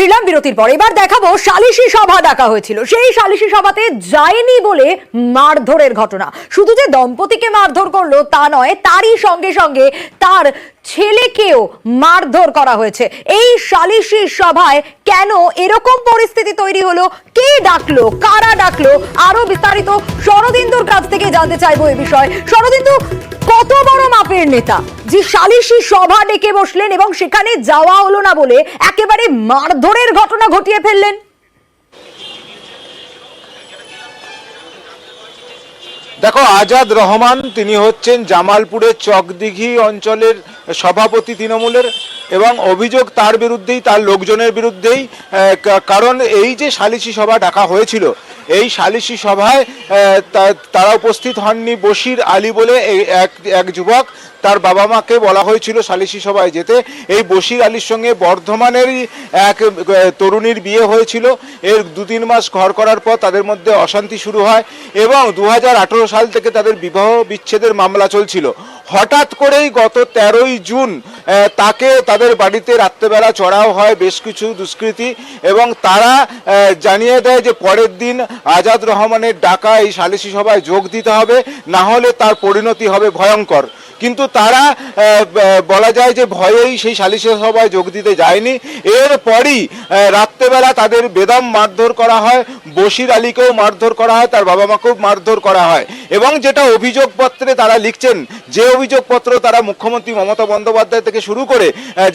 ফিরলাম বিরতির পর। এবার দেখাবো সালিশি সভা ডাকা হয়েছিল, সেই সালিশি সভাতে যায়নি বলে মারধরের ঘটনা। শুধু যে দম্পতিকে মারধর করলো তা নয়, তারই সঙ্গে সঙ্গে তার ছেলেকেও মারধর করা হয়েছে। এই সালিশি সভায় কেন এরকম পরিস্থিতি তৈরি হলো, কে ডাকলো, কারা ডাকলো, আরো বিস্তারিত শরদিন্দুর কাছ থেকে জানতে চাইবো এই বিষয়। শরদিন্দু, কত বড় মাপের নেতা যে সালিশি সভা ডেকে বসলেন এবং সেখানে যাওয়া হলো না বলে একেবারে মারধরের ঘটনা ঘটিয়ে ফেললেন? দেখো, আজাদ রহমান তিনি হচ্ছেন জামালপুরের চকদিঘি অঞ্চলের সভাপতি তৃণমূলের, এবং অভিযোগ তার বিরুদ্ধেই, তার লোকজনের বিরুদ্ধেই। কারণ এই যে সালিশি সভা ডাকা হয়েছিল, এই সালিশি সভায় তারা উপস্থিত হননি। বশির আলী বলে এক যুবক, তার বাবা মাকে বলা হয়েছিল সালিশি সভায় যেতে। এই বশির আলীর সঙ্গে বর্ধমানেরই এক তরুণীর বিয়ে হয়েছিল। এর 2-3 মাস ঘর করার পর তাদের মধ্যে অশান্তি শুরু হয় এবং 2018 সাল থেকে তাদের বিবাহ বিচ্ছেদের মামলা চলছিল। হঠাৎ করেই গত 13ই জুন তাকে তাদের বাড়িতে রাত্রেবেলা চড়াও হয় বেশ কিছু দুষ্কৃতী, এবং তারা জানিয়ে দেয় যে পরের দিন আজাদ রহমানের ডাকা এই সালিশি সভায় যোগ দিতে হবে, না হলে তার পরিণতি হবে ভয়ঙ্কর। কিন্তু তারা বলা যায় যে ভয়েই সেই সালিশি সভায় যোগ দিতে যায়নি। এরপরই রাত্রেবেলা তাদের বেদম মারধর করা হয়, বশির আলীকেও মারধর করা হয়, তার বাবা মাকেও মারধর করা হয়। এবং যেটা অভিযোগপত্রে তারা লিখছেন, যে অভিযোগপত্র তারা মুখ্যমন্ত্রী মমতা বন্দ্যোপাধ্যায় থেকে শুরু করে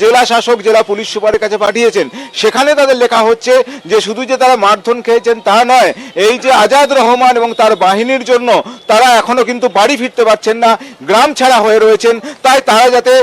জেলা শাসক, জেলা পুলিশ সুপারের কাছে পাঠিয়েছেন, সেখানে তাদের লেখা হচ্ছে যে শুধু যে তারা মারধর খেয়েছেন তা নয়, এই যে আজাদ রহমান এবং তার বাহিনীর জন্য তারা এখনো কিন্তু বাড়ি ফিরতে পারছেন না, গ্রাম ছাড়া হয়ে রয়েছেন। তাই তারা যাতে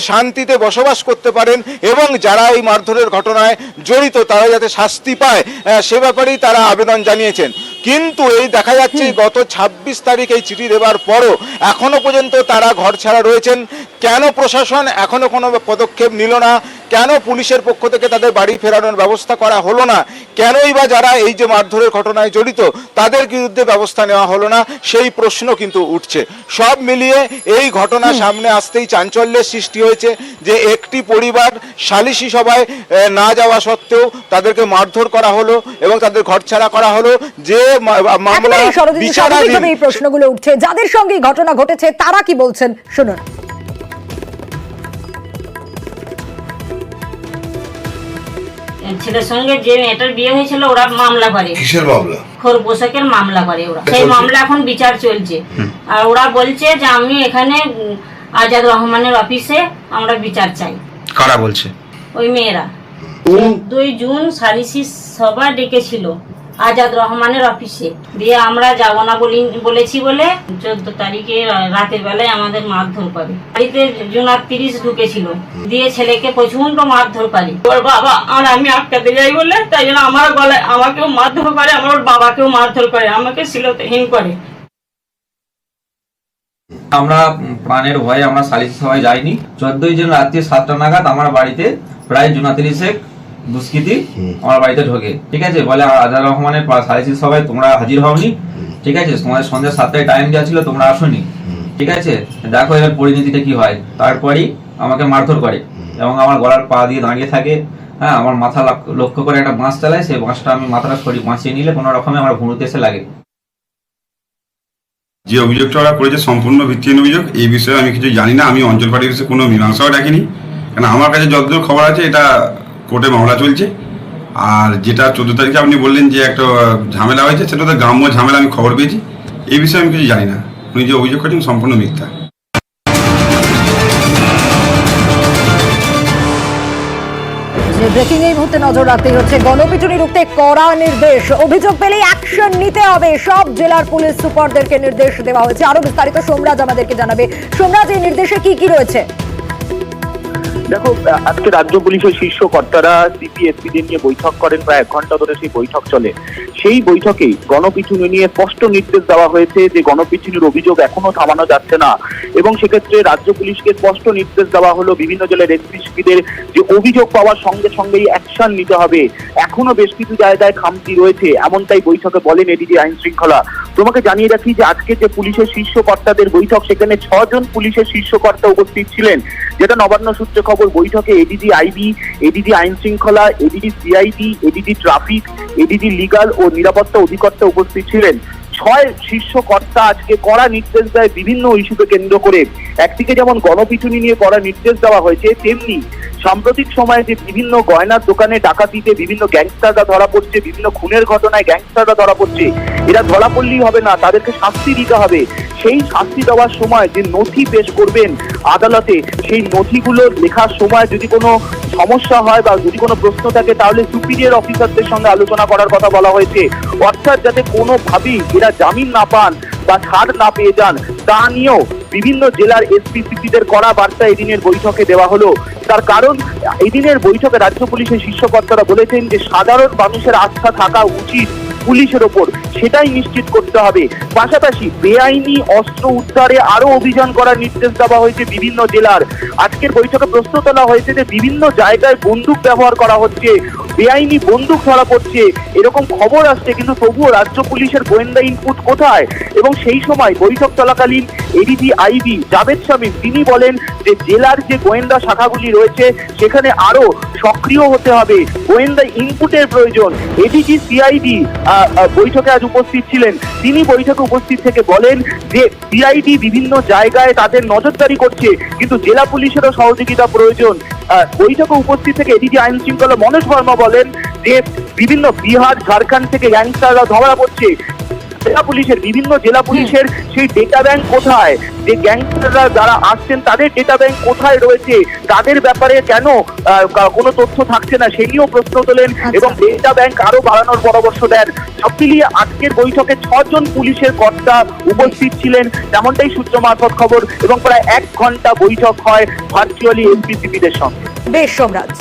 শান্তিতে বসবাস করতে পারেন এবং যারা এই মারধরের ঘটনায় জড়িত তারা যাতে শাস্তি পায়, সে ব্যাপারেই তারা আবেদন জানিয়েছেন। কিন্তু এই দেখা যাচ্ছে গত 26 তারিখ এই চিঠি দেওয়ার পরও এখনো পর্যন্ত তারা ঘর ছাড়া রয়েছেন। কেন প্রশাসন এখনো কোনো পদক্ষেপ নিল না? কেন পুলিশের পক্ষ থেকে তাদের বাড়ি ফেরানোর ব্যবস্থা করা হলো না? কেনই বা যারা এই যে মারধরের ঘটনায় জড়িত তাদের বিরুদ্ধে ব্যবস্থা নেওয়া হলো না, সেই প্রশ্ন কিন্তু উঠছে। সব মিলিয়ে এই ঘটনা সামনে আসতেই চাঞ্চল্যের সৃষ্টি হয়েছে যে একটি পরিবার সালিশি সভায় না যাওয়া সত্ত্বেও তাদেরকে মারধর করা হলো এবং তাদের ঘরছাড়া করা হলো। যে মামলা বিচারাধীন, এই প্রশ্নগুলো উঠছে। যাদের সঙ্গে ঘটনা ঘটেছে তারা কি বলছেন শুনুন। ছেলের সঙ্গে যে মেয়েটার বিয়ে হয়েছিল ওরা মামলা করে। কিসের মামলা? খোর পোশাকের মামলা করে ওরা। সেই মামলা এখন বিচার চলছে। আর ওরা বলছে যে আমি এখানে আজাদ রহমানের অফিসে আমরা বিচার চাই। কারা বলছে? ওই মেয়েরা 2 জুন সালিশি সভা ডেকেছিল আজাদ রহমানের অফিসে, দিয়ে আমরা যাব না বলেছি বলে 14 তারিখে রাতের বেলায় আমাদের মারধর করে। বাড়িতে জুনার 30 ঢুকেছিল, দিয়ে ছেলেকে প্রচন্ড মারধর করে। ওর বাবা আর আমি আটকাতে যাই বলে তাই জন্য আমার গলায় আমাকেও মারধর করে, আমার বাবাকেও মারধর করে, আমাকে শ্লীলতাহীন করে। আমরা প্রাণের ভয়ে আমরা সালিশি সভায় যাইনি। 14 জুন রাত্রি 7টা নাগাদ আমার বাড়িতে প্রায় 30 দুষ্কৃতী আমার বাড়িতে ঢোকে। ঠিক আছে, বলে আজাদ রহমানের সালিশি সভায় তোমরা হাজির হওনি, ঠিক আছে, তোমাদের সন্ধ্যা 7টায় টাইম দেওয়া ছিল, তোমরা আসোনি, ঠিক আছে, দেখো এর পরিণতিটা কি হয়। তারপরই আমাকে মারধর করে এবং আমার গলার পা দিয়ে দাঁড়িয়ে থাকে। হ্যাঁ, আমার মাথা লক্ষ্য করে একটা বাঁশ চালায়, সেই বাঁশটা আমি মাথাটা সরিয়ে বাঁচিয়ে নিলে কোনো রকমে আমার ভুঁড়িতে এসে লাগে। যে অভিযোগটা ওরা করেছে সম্পূর্ণ ভিত্তিহীন অভিযোগ। এই বিষয়ে আমি কিছু জানি না। আমি অঞ্চল পার্টির বিষয়ে কোনো মীমাংসাও ডাকিনি, কারণ আমার কাছে যতদূর খবর আছে এটা কোর্টে মামলা চলছে। আর যেটা 14 তারিখে আপনি বললেন যে একটা ঝামেলা হয়েছে, সেটা তো গ্রাম্য ঝামেলা, আমি খবর পেয়েছি। এই বিষয়ে আমি কিছু জানি না। উনি যে অভিযোগ করেছেন সম্পূর্ণ মিথ্যা। ব্রেকিং এই মুহূর্তে নজর রাখতে হচ্ছে, গণপিটুনি রুখতে কড়া নির্দেশ। অভিযোগ পেলে অ্যাকশন নিতে হবে, সব জেলার পুলিশ সুপারদেরকে নির্দেশ দেওয়া হয়েছে। আরো বিস্তারিত সোমরাজ আমাদেরকে জানাবে। সোমরাজ, এই নির্দেশে কি কি রয়েছে? দেখো, আজকে রাজ্য পুলিশের শীর্ষ কর্তারা সিপিএসপিদের নিয়ে বৈঠক করেন। প্রায় 1 ঘন্টা ধরে সেই বৈঠক চলে। সেই বৈঠকেই গণপিটুনি নিয়ে স্পষ্ট নির্দেশ দেওয়া হয়েছে যে গণপিটুনির অভিযোগ এখনো থামানো যাচ্ছে না, এবং সেক্ষেত্রে রাজ্য পুলিশকে স্পষ্ট নির্দেশ দেওয়া হলো বিভিন্ন জেলার এসপিদের যে অভিযোগ পাওয়ার সঙ্গে সঙ্গেই অ্যাকশন নিতে হবে। এখনো বেশ কিছু জায়গায় খামতি রয়েছে, এমনটাই বৈঠকে বলেন এডিজি আইন শৃঙ্খলা। তোমাকে জানিয়ে রাখি যে আজকে যে পুলিশের শীর্ষ কর্তাদের বৈঠক, সেখানে 6 জন পুলিশের শীর্ষ কর্তা উপস্থিত ছিলেন, যেটা নবান্ন সূত্রে খবর। বৈঠকে এডিজি আইবি, এডিজি আইন শৃঙ্খলা, ADG CID, ADG traffic, ADG legal ও নিরাপত্তা অধিকর্তা উপস্থিত ছিলেন। 6 শীর্ষ কর্তা আজকে কড়া নির্দেশ দেয় বিভিন্ন ইস্যুকে কেন্দ্র করে। একদিকে যেমন গণপিটুনি নিয়ে কড়া নির্দেশ দেওয়া হয়েছে, তেমনি সাম্প্রতিক সময়ে যে বিভিন্ন গয়নার দোকানে ডাকাতিতে বিভিন্ন গ্যাংস্টাররা ধরা পড়ছে, বিভিন্ন খুনের ঘটনায় গ্যাংস্টাররা ধরা পড়ছে, এরা ধরা পড়লেই হবে না, তাদেরকে শাস্তি দিতে হবে। সেই শাস্তি দেওয়ার সময় যে নথি পেশ করবেন আদালতে, সেই নথিগুলো লেখার সময় যদি কোনো সমস্যা হয় বা যদি কোনো প্রশ্ন থাকে, তাহলে সুপিরিয়র অফিসারদের সঙ্গে আলোচনা করার কথা বলা হয়েছে। অর্থাৎ যাতে কোনোভাবেই এরা জামিন না পান বা ছাড় না পেয়ে যান, তা নিয়েও বিভিন্ন জেলার এসপি সিপিদের কড়া বার্তা এদিনের বৈঠকে দেওয়া হলো। তার কারণ, এদিনের বৈঠকে রাজ্য পুলিশের শীর্ষ কর্তারা বলেছেন যে সাধারণ মানুষের আস্থা থাকা উচিত পুলিশের ওপর, সেটাই নিশ্চিত করতে হবে। পাশাপাশি বেআইনি অস্ত্র উদ্ধারে আরো অভিযান করার নির্দেশ দেওয়া হয়েছে বিভিন্ন জেলার। আজকের বৈঠকে প্রশ্ন তোলা হয়েছে যে বিভিন্ন জায়গায় বন্দুক ব্যবহার করা হচ্ছে, বেআইনি বন্দুক ধরা পড়ছে, এরকম খবর আসছে, কিন্তু তবুও রাজ্য পুলিশের গোয়েন্দা ইনপুট কোথায়? এবং সেই সময় বৈঠক চলাকালীন এডিজি আইবি জাভেদ শামীম তিনি বলেন যে জেলার যে গোয়েন্দা শাখাগুলি রয়েছে সেখানে আরো সক্রিয় হতে হবে, গোয়েন্দা ইনপুটের প্রয়োজন। এডিজি সিআইডি বৈঠকে আজ উপস্থিত ছিলেন, তিনি বৈঠকে উপস্থিত থেকে বলেন যে সিআইডি বিভিন্ন জায়গায় তাদের নজরদারি করছে, কিন্তু জেলা পুলিশেরও সহযোগিতা প্রয়োজন। বৈঠকে উপস্থিত থেকে এডিজি আইন শৃঙ্খলা মনোজ বর্মা বলেন যে বিভিন্ন বিহার ঝাড়খণ্ড থেকে গ্যাংস্টাররা ধরা পড়ছে, জেলা পুলিশের বিভিন্ন জেলা পুলিশের সেই ডেটা ব্যাংক কোথায়? যে গ্যাংস্টাররা যারা আসছেন তাদের ডেটা ব্যাংক কোথায় রয়েছে? তাদের ব্যাপারে কেন কোনো তথ্য থাকছে না, সেই নিয়েও প্রশ্ন তোলেন এবং ডেটা ব্যাংক আরো বাড়ানোর পরামর্শ দেন। সব মিলিয়ে আজকের বৈঠকে 6 জন পুলিশের কর্তা উপস্থিত ছিলেন, তেমনটাই সূত্র মারফত খবর, এবং প্রায় 1 ঘন্টা বৈঠক হয় ভার্চুয়ালি এসপি সিপিদের সঙ্গে। বেশ সোমরাজ।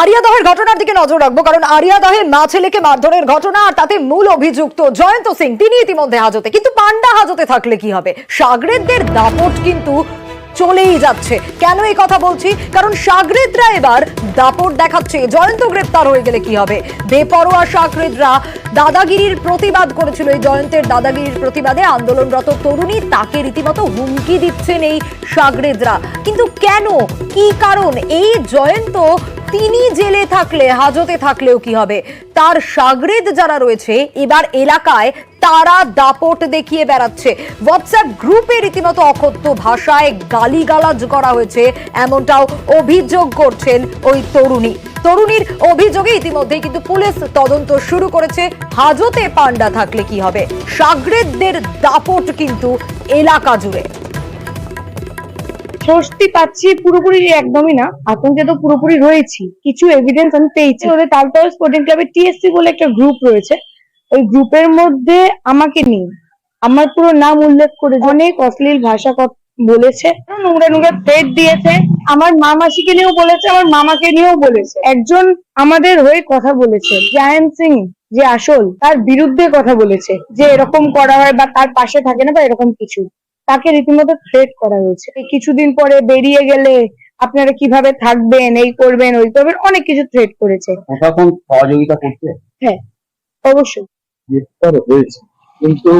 আরিয়াদহের ঘটনার দিকে নজর রাখবো, কারণ আরিয়াদহে মা ছেলেকে মারধরের ঘটনা, আর তাতে মূল অভিযুক্ত জয়ন্ত সিং তিনি ইতিমধ্যে হাজতে। কিন্তু পান্ডা হাজতে থাকলে কি হবে? সাগরেদদের দাপট কিন্তু চলেই যাচ্ছে। কেন এই কথা বলছি? কারণ সাগরেদরা এবার দাপট দেখাচ্ছে। জয়ন্ত গ্রেপ্তার হয়ে গেলে কি হবে? বেপরোয়া সাগরেদরা দাদাগিরির প্রতিবাদ করেছিল, এই জয়ন্তের দাদাগিরির প্রতিবাদে আন্দোলনরত তরুণী, তাকে রীতিমতো হুমকি দিচ্ছেন এই সাগরেদরা। কিন্তু কেন, কি কারণ? এই জয়ন্ত তিনি জেলে থাকলে, হাজতে থাকলেও কি হবে? তার সাগরেদ যারা রয়েছে এবার এলাকায়, তারা দাপট দেখিয়ে বেড়াচ্ছে। হোয়াটসঅ্যাপ গ্রুপে রীতিমতো অকথ্য ভাষায় গালিগালাজ করা হয়েছে, এমনটাও অভিযোগ করছেন ওই তরুণীর অভিযোগে ইতিমধ্যেই কিন্তু পুলিশ তদন্ত শুরু করেছে। হাজতে পান্ডা থাকলে কি হবে? সাগরেদদের দাপট কিন্তু এলাকা জুড়ে। স্বস্তি পাচ্ছি পুরোপুরি একদমই না, আতঙ্কে তো পুরোপুরি রয়েছি। কিছু এভিডেন্স আমি পেয়েছি। ওদের তালতলা স্পোর্টিং ক্লাবের টিএসসি বলে একটা গ্রুপ রয়েছে, ওই গ্রুপের মধ্যে আমাকে নিয়ে আমার পুরো নাম উল্লেখ করে অনেক অশ্লীল ভাষা বলেছে, নোংরা নোংরা থ্রেট দিয়েছে। আমার মামাসিকে নিয়েও বলেছে, আমার মামাকে নিয়েও বলেছে। একজন আমাদের হয়ে কথা বলেছে, জায়ন্ত সিং যে আসল, তার বিরুদ্ধে কথা বলেছে যে এরকম করা হয় বা তার পাশে থাকে না বা এরকম কিছু। তাকে রীতিমতো থ্রেট করা হয়েছে। কিছুদিন পরে বেরিয়ে গেলে আপনারা কিভাবে থাকবেন, এই করবেন ওই করবেন, অনেক কিছু থ্রেট করেছে। এখন সহযোগিতা করছে? হ্যাঁ, অবশ্যই গ্রেপ্তার হয়েছে, কিন্তু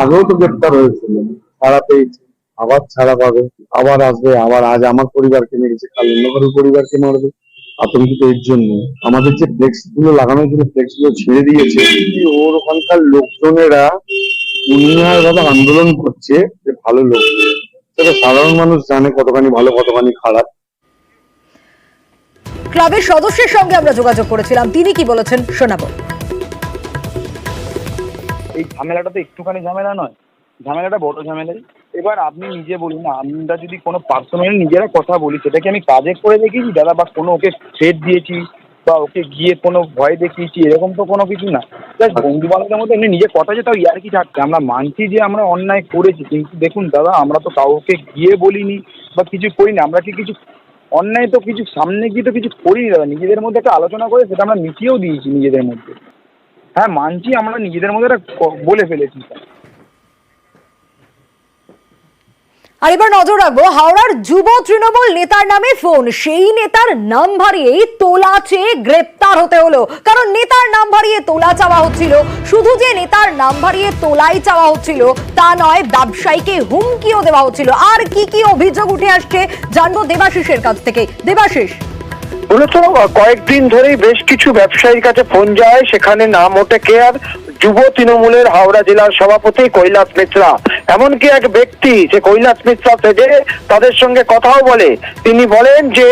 আগেও তো গ্রেপ্তার হয়েছিল, ছাড়া পেয়েছে, আবার ছাড়া পাবে, আবার আসবে, আবার আজ আমার পরিবারকে মেরেছে, কাল অন্য কারোর পরিবারকে মারবে। আতঙ্কিত এর জন্য আমাদের যে ফ্লেক্স গুলো লাগানো ছিল, ফ্লেক্স গুলো ছেড়ে দিয়েছে। ওর ওখানকার লোকজনেরা দুনিয়ার ভাবে আন্দোলন করছে যে ভালো লোক, সেটা সাধারণ মানুষ জানে কতখানি ভালো কতখানি খারাপ। ক্লাবের সদস্যের সঙ্গে আমরা যোগাযোগ করেছিলাম, তিনি কি বলেছেন শোনাবো। এই ঝামেলাটা তো একটুখানি ঝামেলা নয়, ঝামেলাটা বড় ঝামেলাই। এবার আপনি নিজে বলুন না, আমরা যদি কোনো পার্সোনালি নিজেরা কথা বলি, সেটা কি আমি কাজে করে দেখিয়েছি দাদা, বা কোনো ওকে থ্রেট দিয়েছি বা ওকে গিয়ে কোনো ভয় দেখিয়েছি, এরকম তো কোনো কিছু না। জাস্ট বন্ধু বান্ধবের মধ্যে এমনি নিজের কথা, যে তাও ইয়ার্কি থাকছে। আমরা মানছি যে আমরা অন্যায় করেছি, কিন্তু দেখুন দাদা, আমরা তো কাউকে গিয়ে বলিনি বা কিছু করিনি। আমরা কি কিছু অন্যায় তো কিছু সামনে গিয়ে তো কিছু করিনি দাদা, নিজেদের মধ্যে একটা আলোচনা করে সেটা আমরা মিটিয়েও দিয়েছি নিজেদের মধ্যে। হ্যাঁ মানছি, আমরা নিজেদের মধ্যে বলে ফেলেছি। আর এবার নজর রাখবো হাওড়ার যুব তৃণমূল নেতার নামে ফোন। সেই নেতার নাম ভারিয়েই তোলা চেয়ে গ্রেপ্তার হতে হলো। কারণ নেতার নাম ভারিয়ে তোলা চাওয়া হচ্ছিল। শুধু যে নেতার নাম ভারিয়ে তোলাই চাওয়া হচ্ছিল তা নয়, ব্যবসায়ীকে হুমকিও দেওয়া হচ্ছিল। আর কি কি অভিযোগ উঠে আসছে জানবো দেবাশিসের কাছ থেকে। দেবাশিস, মূলত কয়েকদিন ধরেই বেশ কিছু ব্যবসায়ীর কাছে ফোন যায়, সেখানে নাম ওঠে কে আর যুব তৃণমূলের হাওড়া জেলার সভাপতি কৈলাস মিশ্রা। এমনকি এক ব্যক্তি যে কৈলাস মিশ্রা সেজে তাদের সঙ্গে কথাও বলে। তিনি বলেন যে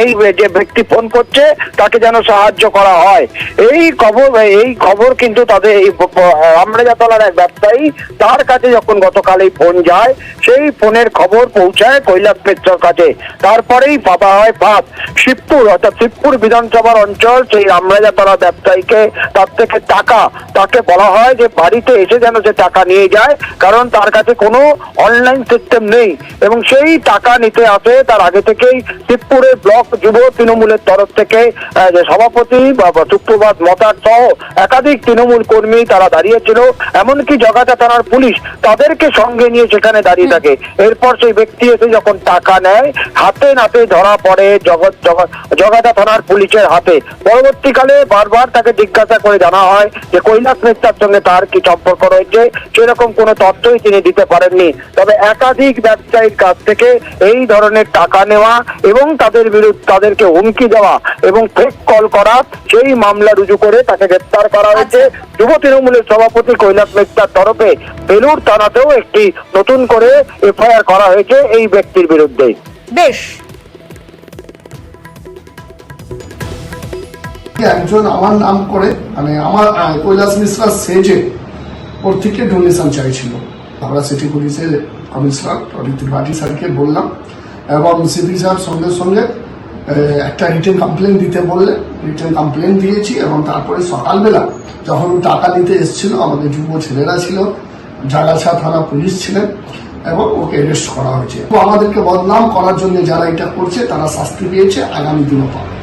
এই যে ব্যক্তি ফোন করছে তাকে যেন সাহায্য করা হয়। এই খবর কিন্তু তাদের এই আমরাজাতলার এক ব্যবসায়ী, তার কাছে যখন গতকাল এই ফোন যায়, সেই ফোনের খবর পৌঁছায় কৈলাস মিশ্রার কাছে। তারপরেই পাতা হয় ফাঁদ। শিবপুর অর্থাৎ শিবপুর বিধানসভার অঞ্চল সেই আমরাজাতলা ব্যবসায়ীকে তার থেকে তাকে বলা হয় যে বাড়িতে এসে যেন সে টাকা নিয়ে যায়, কারণ তার কাছে কোনো অনলাইন সিস্টেম নেই। এবং সেই টাকা নিতে আসে তার আগে থেকেই শিবপুরের ব্লক যুব তৃণমূলের তরফ থেকে যে সভাপতি সুপ্রভাত মতার সহ একাধিক তৃণমূল কর্মী তারা দাঁড়িয়েছিল। এমনকি জগাতা থানার পুলিশ তাদেরকে সঙ্গে নিয়ে সেখানে দাঁড়িয়ে থাকে। এরপর সেই ব্যক্তি এসে যখন টাকা নেয়, হাতে নাতে ধরা পড়ে জগাতা থানার পুলিশের হাতে। পরবর্তীকালে বারবার তাকে জিজ্ঞাসা করে জানা হয় যে কৈলাস মিশ্রার সঙ্গে তার কি সম্পর্ক রয়েছে, সেরকম কোনো তথ্যই তিনি দিতে পারেননি। তবে একাধিক ব্যবসায়ীর কাছ থেকে এই ধরনের টাকা নেওয়া এবং তাদেরকে হুমকি দেওয়া এবং ফেক কল করা, সেই মামলা রুজু করে তাকে গ্রেপ্তার করা হয়েছে। যুব তৃণমূলের সভাপতি কৈলাস মিশ্রার তরফে বেলুর থানাতেও একটি নতুন করে এফআইআর করা হয়েছে এই ব্যক্তির বিরুদ্ধে। বেশ, একজন আমার নাম করে মানে আমার কৈলাস মিশ্রা সেজে ওর থেকে ডোনেশন চাইছিল। আমরা সিটি পুলিশের কমিশনার ত্রিপাঠী স্যারকে বললাম এবং সিপি স্যার সঙ্গে সঙ্গে একটা রিটেন কমপ্লেন দিতে বললে রিটেন কমপ্লেন দিয়েছি। এবং তারপরে সকালবেলা যখন টাকা নিতে এসেছিল, আমাদের যুব ছেলেরা ছিল, জাগাছা থানা পুলিশ ছিলেন এবং ওকে অ্যারেস্ট করা হয়েছে। আমাদেরকে বদনাম করার জন্য যারা এটা করছে তারা শাস্তি পেয়েছে, আগামী দিনও পাবে।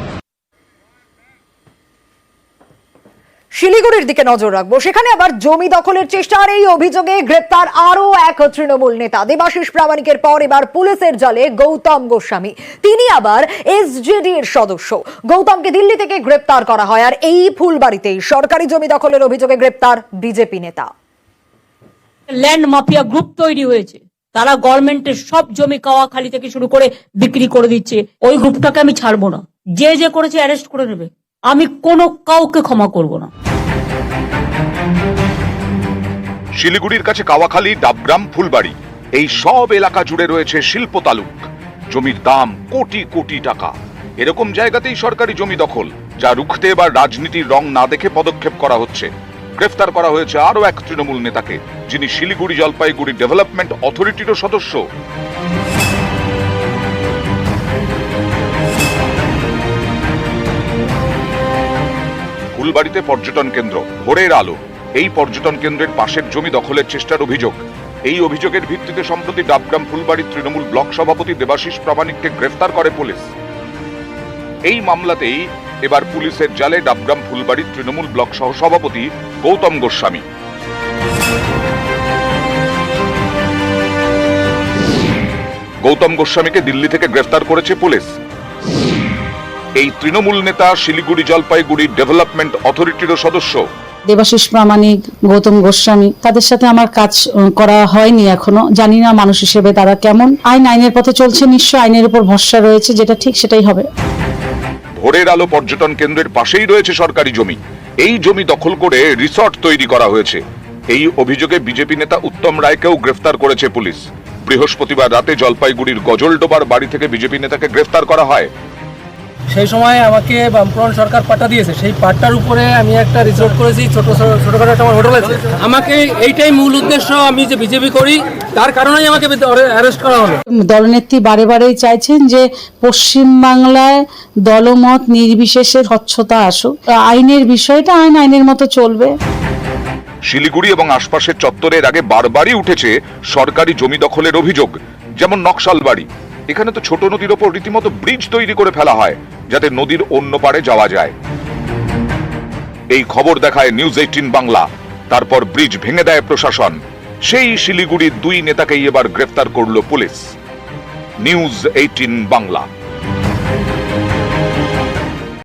শিলিগুড়ির দিকে নজর রাখবো। সেখানে আবার জমি দখলের চেষ্টার এই অভিযোগে গ্রেপ্তার আরো এক তৃণমূল নেতা। দেবাশিস প্রামাণিকের পর এবার পুলিশের জালে গৌতম গোস্বামী। তিনি আবার এসজেডি এর সদস্য। গৌতমকে দিল্লি থেকে গ্রেপ্তার করা হয়। আর এই ফুলবাড়িতেই সরকারি জমি দখলের অভিযোগে গ্রেপ্তার বিজেপি নেতা। ল্যান্ড মাফিয়া গ্রুপ তৈরি হয়েছে, তারা গভর্নমেন্টের সব জমি কাওয়াখালী থেকে শুরু করে বিক্রি করে দিচ্ছে। ওই গ্রুপটাকে আমি ছাড়বো না। যে করেছে অ্যারেস্ট করে নেবে। আমি কাউকে ক্ষমা করব না। শিলিগুড়ির কাছে কাওয়াখালী, ডাবগ্রাম, ফুলবাড়ি, এই সব এলাকা জুড়ে রয়েছে শিল্প তালুক। জমির দাম কোটি কোটি টাকা। এরকম জায়গাতেই সরকারি জমি দখল, যা রুখতে এবার রাজনীতির রং না দেখে পদক্ষেপ করা হচ্ছে। গ্রেফতার করা হয়েছে আরো এক তৃণমূল নেতাকে, যিনি শিলিগুড়ি জলপাইগুড়ি ডেভেলপমেন্ট অথরিটিরও সদস্য। ফুলবাড়িতে পর্যটন কেন্দ্র ভোরের আলো, এই পর্যটন কেন্দ্রের পাশের জমি দখলের চেষ্টার অভিযোগ। এই অভিযোগের ভিত্তিতে সম্প্রতি ডাবগ্রাম ফুলবাড়ির তৃণমূল ব্লক সভাপতি দেবাশিস প্রামাণিককে গ্রেফতার করে পুলিশ। এই মামলাতেই এবার পুলিশের জালে ডাবগ্রাম ফুলবাড়ির তৃণমূল ব্লক সহ সভাপতি গৌতম গোস্বামী। গৌতম গোস্বামীকে দিল্লি থেকে গ্রেফতার করেছে পুলিশ। এই তৃণমূল নেতা শিলিগুড়ি জলপাইগুড়ি ডেভেলপমেন্ট অথরিটিরও সদস্য। দেবাশিস প্রামাণিক, গৌতম গোস্বামী, তাদের সাথে আমার কাজ করা হয়নি এখনো। জানি না মানুষ হিসেবে তারা কেমন। আইনের পথে চলছে, নিশ্চয় আইনের উপর ভরসা রয়েছে, যেটা ঠিক সেটাই হবে। ভোরের আলো পর্যটন কেন্দ্রের পাশেই রয়েছে সরকারি জমি। এই জমি দখল করে রিসর্ট তৈরি করা হয়েছে। এই অভিযোগে বিজেপি নেতা উত্তম রায়কেও গ্রেফতার করেছে পুলিশ। বৃহস্পতিবার রাতে জলপাইগুড়ির গজলডোবার বাড়ি থেকে বিজেপি নেতাকে গ্রেফতার করা হয়। সেই সময় আমাকে বামফ্রন্ট সরকার পাট্টা দিয়েছে, সেই পাট্টার উপরে আমি একটা রিসোর্ট করেছি, ছোটখাটো একটা আমার হোটেল আছে। আমাকে এইটাই মূল উদ্দেশ্য, আমি যে বিজেপি করি তার কারণেই আমাকে অ্যারেস্ট করা হলো। দলনেত্রী বারে বারেই চাইছেন যে পশ্চিমবাংলায় দলমত নির্বিশেষে স্বচ্ছতা আসুক। আইনের বিষয়টা আইনের মতো চলবে। শিলিগুড়ি এবং আশপাশের চত্বরের আগে বারবারই উঠেছে সরকারি জমি দখলের অভিযোগ। যেমন নকশাল বাড়ি, এখানে তো ছোট নদীর ওপর রীতিমতো ব্রিজ তৈরি করে ফেলা হয়, যাতে নদীর অন্য পারে যাওয়া যায়। এই খবর দেখায় নিউজ 18 বাংলা। তারপর ব্রিজ ভেঙে দেয় প্রশাসন। সেই শিলিগুড়ির দুই নেতাকেই এবার গ্রেফতার করল পুলিশ। নিউজ 18 বাংলা।